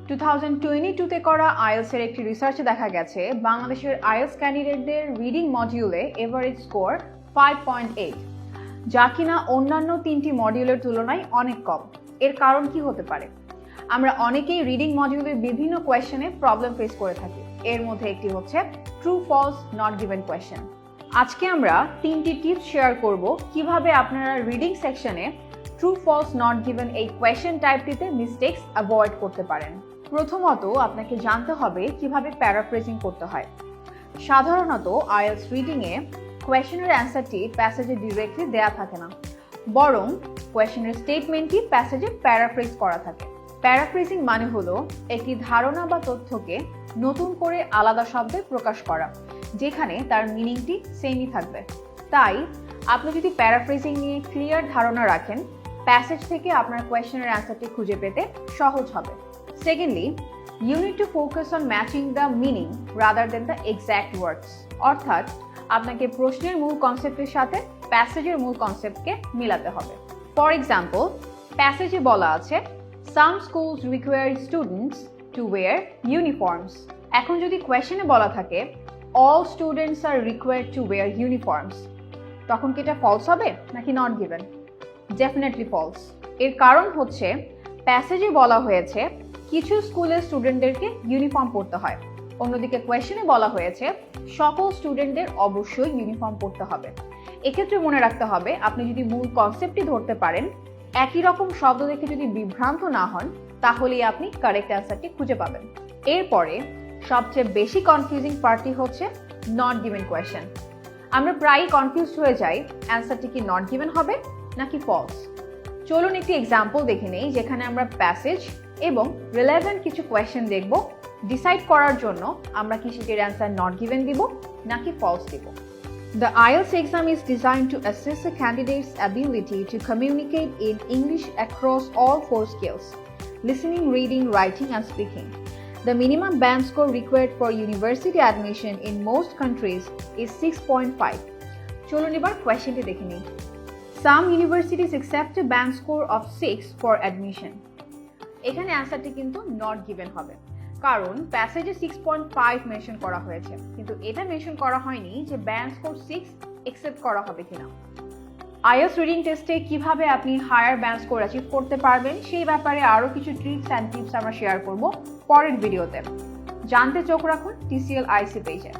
2022 তে করা আইএলটিএস এর একটি রিসার্চে দেখা গেছে বাংলাদেশের আইএলটিএস ক্যান্ডিডেটদের রিডিং মডিউলে এভারেজ স্কোর 5.8, যা কিনা অন্যান্য 3টি মডিউলের তুলনায় অনেক কম। এর কারণ কি হতে পারে? আমরা অনেকেই রিডিং মডিউলের বিভিন্ন কোয়েশ্চেনে প্রবলেম ফেস করে থাকি। এর মধ্যে একটি হচ্ছে true false not given question. আজকে আমরা 3টি টিপস শেয়ার করব কিভাবে আপনারা রিডিং সেকশনে ট্রু ফলস নট গিভেন এই কোয়েশ্চেন টাইপটিতে মিস্টেকস অ্যাভয়েড করতে পারেন। প্রথমত আপনাকে জানতে হবে কিভাবে প্যারাফ্রেজিং করতে হয়। সাধারণত আইএলটিএস রিডিংয়ে কোয়েশ্চেনের অ্যান্সারটি প্যাসেজে ডিরেক্টলি দেয়া থাকে না, বরং কোয়েশ্চেনের স্টেটমেন্টটি প্যাসেজে প্যারাফ্রেজ করা থাকে। প্যারাফ্রেজিং মানে হলো একটি ধারণা বা তথ্যকে নতুন করে আলাদা শব্দে প্রকাশ করা, যেখানে তার মিনিংটি সেমই থাকবে। তাই আপনি যদি প্যারাফ্রেজিং নিয়ে ক্লিয়ার ধারণা রাখেন, প্যাসেজ থেকে আপনার কোয়েশ্চেনের অ্যান্সারটি খুঁজে পেতে সহজ হবে। Secondly, you need to focus on matching the meaning rather than the exact words. অর্থাৎ আপনাকে প্রশ্নের মূল কনসেপ্টের সাথে প্যাসেজের মূল কনসেপ্টকে মিলাতে হবে। ফর এক্সাম্পল, প্যাসেজে বলা আছে some schools require students to wear uniforms. এখন যদি কোয়েশ্চেনে বলা থাকে all students are required to wear uniforms, তখন কি এটা ফলস হবে নাকি নট গিভেন? Definitely false. এর কারণ হচ্ছে প্যাসেজে বলা হয়েছে কিছু স্কুলের স্টুডেন্টদেরকে ইউনিফর্ম পরতে হয়, অন্যদিকে কোয়েশ্চেনে বলা হয়েছে সকল স্টুডেন্টদের অবশ্যই ইউনিফর্ম পরতে হবে। এক্ষেত্রে মনে রাখতে হবে, আপনি যদি মূল কনসেপ্টটি ধরতে পারেন, একই রকম শব্দ দেখে যদি বিভ্রান্ত না হন, তাহলেই আপনি কারেক্ট অ্যান্সারটি খুঁজে পাবেন। এরপরে সবচেয়ে বেশি কনফিউজিং পার্টটি হচ্ছে নট গিভেন কোয়েশ্চেন। আমরা প্রায়ই কনফিউজড হয়ে যাই অ্যান্সারটি কি নট গিভেন হবে নাকি ফলস। চলুন একটি এক্সাম্পল দেখে নেই, যেখানে আমরা প্যাসেজ এবং রিলেভেন্ট কিছু কোয়েশ্চেন দেখব, ডিসাইড করার জন্য আমরা কি সেটির অ্যান্সার নট গিভেন দিব নাকি ফলস দিব। The IELTS exam is designed to assess a candidate's ability to communicate in English across all 4 skills: listening, reading, writing, and speaking. The minimum band score required for university admission in most countries is 6.5. চলুন এবার কোয়েশ্চেনটি দেখে নিই। Some universities accept a band score of 6 for admission. এখানে অ্যান্সারটি কিন্তু not given হবে, কারণ প্যাসেজে 6.5 mention করা হয়েছে, কিন্তু এটা মেনশন করা হয়নি যে ব্যান্ড স্কোর 6 অ্যাকসেপ্ট করা হবে কিনা। আইএলটিএস রিডিং টেস্টে কিভাবে আপনি হায়ার ব্যান্ড স্কোর অ্যাচিভ করতে পারবেন সেই ব্যাপারে আরও কিছু ট্রিক্স অ্যান্ড টিপস আমরা শেয়ার করব পরের ভিডিওতে। জানতে চোখ রাখুন TCL IC পেজে।